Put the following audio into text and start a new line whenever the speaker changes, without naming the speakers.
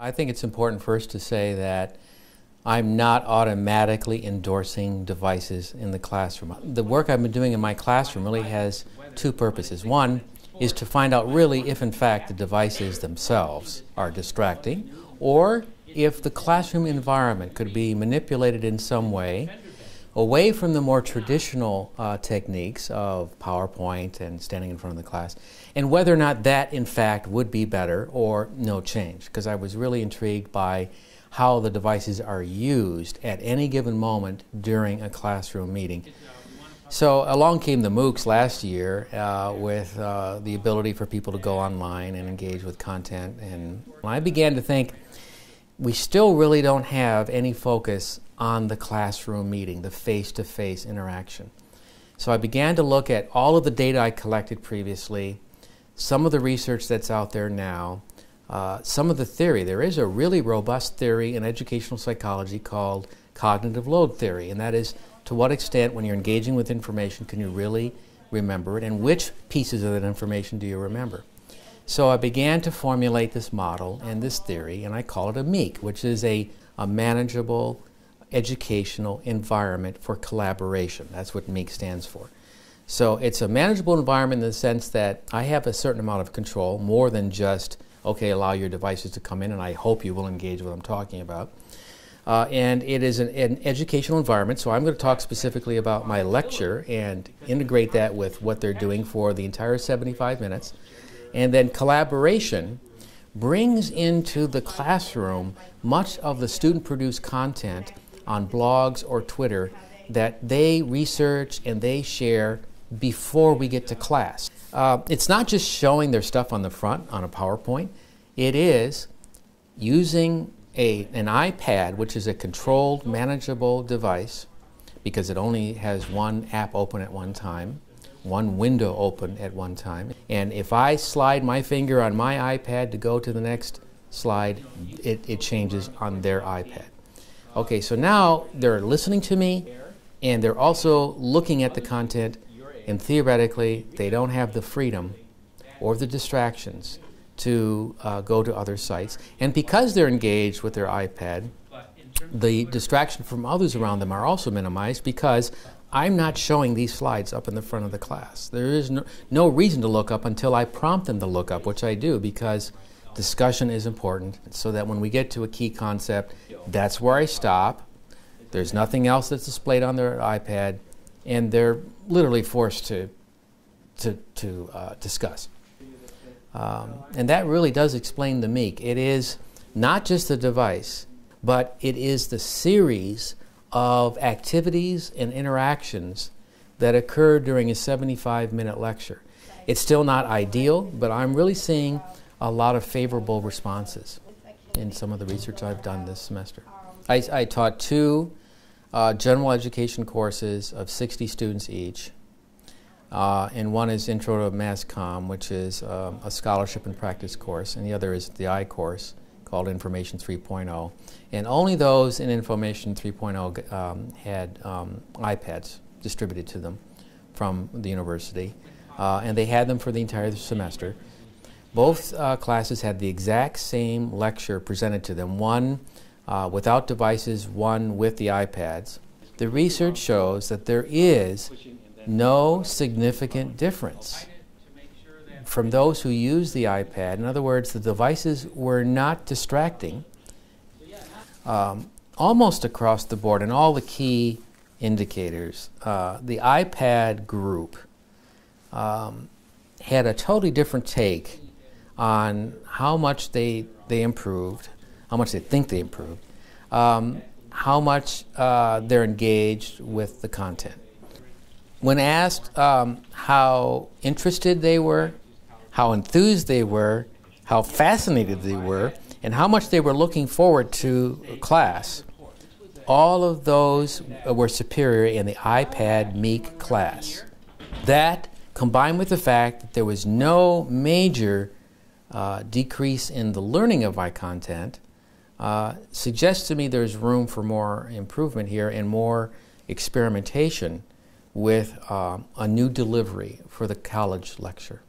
I think it's important first to say that I'm not automatically endorsing devices in the classroom. The work I've been doing in my classroom really has two purposes. One is to find out really if in fact the devices themselves are distracting, or if the classroom environment could be manipulated in some way away from the more traditional techniques of PowerPoint and standing in front of the class, and whether or not that in fact would be better or no change, because I was really intrigued by how the devices are used at any given moment during a classroom meeting. So along came the MOOCs last year with the ability for people to go online and engage with content, and I began to think we still really don't have any focus on the classroom meeting, the face-to-face interaction. So I began to look at all of the data I collected previously, some of the research that's out there now, some of the theory. There is a really robust theory in educational psychology called cognitive load theory, and that is to what extent when you're engaging with information can you really remember it, and which pieces of that information do you remember. So I began to formulate this model and this theory, and I call it a MEEC, which is a manageable educational environment for collaboration. That's what MEEC stands for. So it's a manageable environment in the sense that I have a certain amount of control, more than just, okay, allow your devices to come in and I hope you will engage what I'm talking about. And it is an educational environment, so I'm going to talk specifically about my lecture and integrate that with what they're doing for the entire 75 minutes. And then collaboration brings into the classroom much of the student-produced content on blogs or Twitter that they research and they share before we get to class. It's not just showing their stuff on the front on a PowerPoint. It is using an iPad, which is a controlled, manageable device, because it only has one app open at one time, one window open at one time. And if I slide my finger on my iPad to go to the next slide, it changes on their iPad. Okay, so now they're listening to me, and they're also looking at the content, and theoretically they don't have the freedom or the distractions to go to other sites. And because they're engaged with their iPad, the distraction from others around them are also minimized, because I'm not showing these slides up in the front of the class. There is no reason to look up until I prompt them to look up, which I do, because discussion is important, so that when we get to a key concept, that's where I stop. There's nothing else that's displayed on their iPad, and they're literally forced to discuss. And that really does explain the MEEC. It is not just the device, but it is the series of activities and interactions that occur during a 75-minute lecture. It's still not ideal, but I'm really seeing a lot of favorable responses in some of the research I've done this semester. I taught two general education courses of 60 students each, and one is Intro to Mass Comm, which is a scholarship and practice course, and the other is the I course called Information 3.0. And only those in Information 3.0 had iPads distributed to them from the university, and they had them for the entire semester. Both classes had the exact same lecture presented to them, one without devices, one with the iPads. The research shows that there is no significant difference from those who use the iPad. In other words, the devices were not distracting almost across the board in all the key indicators. The iPad group had a totally different take on how much they improved, how much they think they improved, how much they're engaged with the content. When asked how interested they were, how enthused they were, how fascinated they were, and how much they were looking forward to class, all of those were superior in the iPad MEEC class. That, combined with the fact that there was no major decrease in the learning of my content, suggests to me there's room for more improvement here and more experimentation with a new delivery for the college lecture.